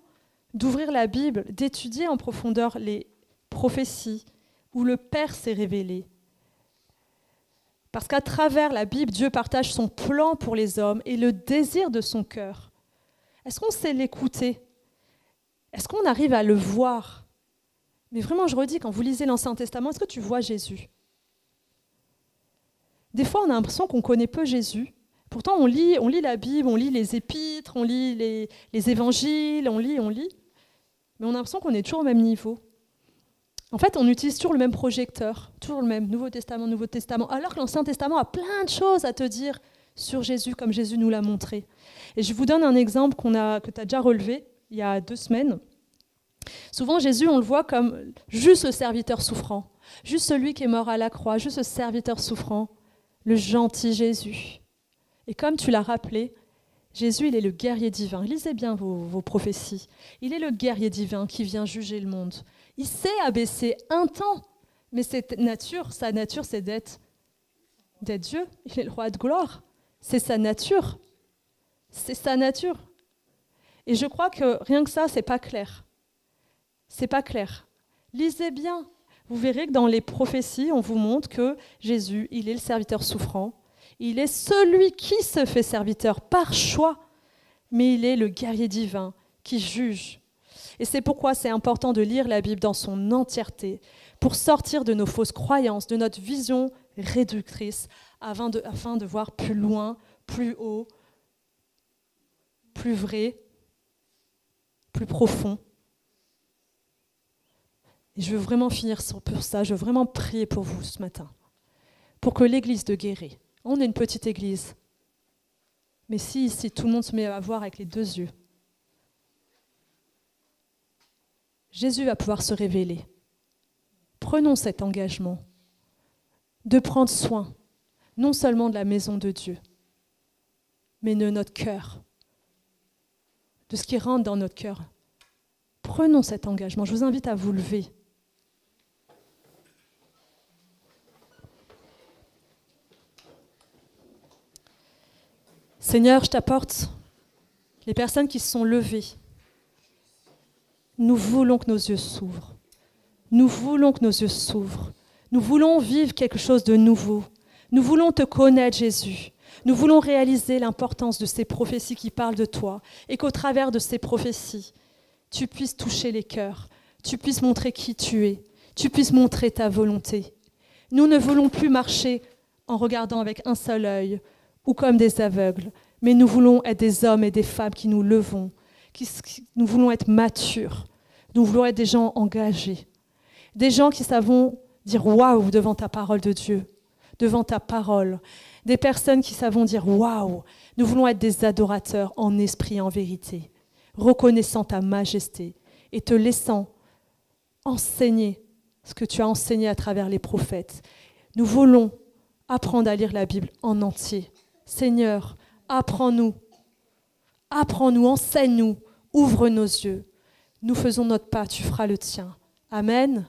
d'ouvrir la Bible, d'étudier en profondeur les prophéties où le Père s'est révélé? Parce qu'à travers la Bible, Dieu partage son plan pour les hommes et le désir de son cœur. Est-ce qu'on sait l'écouter? Est-ce qu'on arrive à le voir? Mais vraiment, je redis, quand vous lisez l'Ancien Testament, est-ce que tu vois Jésus? Des fois, on a l'impression qu'on connaît peu Jésus. Pourtant, on lit la Bible, on lit les épîtres, on lit les évangiles, on lit. Mais on a l'impression qu'on est toujours au même niveau. En fait, on utilise toujours le même projecteur, toujours le même, Nouveau Testament, alors que l'Ancien Testament a plein de choses à te dire sur Jésus, comme Jésus nous l'a montré. Et je vous donne un exemple que tu as déjà relevé il y a 2 semaines. Souvent, Jésus, on le voit comme juste le serviteur souffrant, juste celui qui est mort à la croix, juste le serviteur souffrant, le gentil Jésus. Et comme tu l'as rappelé, Jésus, il est le guerrier divin. Lisez bien vos prophéties. Il est le guerrier divin qui vient juger le monde, Il sait abaisser un temps, mais sa nature, c'est d'être Dieu. Il est le roi de gloire. C'est sa nature. C'est sa nature. Et je crois que rien que ça, c'est pas clair. C'est pas clair. Lisez bien. Vous verrez que dans les prophéties, on vous montre que Jésus, il est le serviteur souffrant. Il est celui qui se fait serviteur par choix, mais il est le guerrier divin qui juge. Et c'est pourquoi c'est important de lire la Bible dans son entièreté, pour sortir de nos fausses croyances, de notre vision réductrice, afin de voir plus loin, plus haut, plus vrai, plus profond. Et je veux vraiment finir sur ça, je veux vraiment prier pour vous ce matin, pour que l'église de Guéret, on est une petite église, mais si ici tout le monde se met à voir avec les deux yeux, Jésus va pouvoir se révéler. Prenons cet engagement de prendre soin, non seulement de la maison de Dieu, mais de notre cœur, de ce qui rentre dans notre cœur. Prenons cet engagement. Je vous invite à vous lever. Seigneur, je t'apporte les personnes qui se sont levées. Nous voulons que nos yeux s'ouvrent. Nous voulons que nos yeux s'ouvrent. Nous voulons vivre quelque chose de nouveau. Nous voulons te connaître, Jésus. Nous voulons réaliser l'importance de ces prophéties qui parlent de toi et qu'au travers de ces prophéties, tu puisses toucher les cœurs, tu puisses montrer qui tu es, tu puisses montrer ta volonté. Nous ne voulons plus marcher en regardant avec un seul œil ou comme des aveugles, mais nous voulons être des hommes et des femmes qui nous levons, nous voulons être matures, nous voulons être des gens engagés, des gens qui savent dire « waouh » devant ta parole de Dieu, devant ta parole, des personnes qui savent dire « waouh ». Nous voulons être des adorateurs en esprit et en vérité, reconnaissant ta majesté et te laissant enseigner ce que tu as enseigné à travers les prophètes. Nous voulons apprendre à lire la Bible en entier. Seigneur, apprends-nous, enseigne-nous, ouvre nos yeux. Nous faisons notre pas, tu feras le tien. Amen.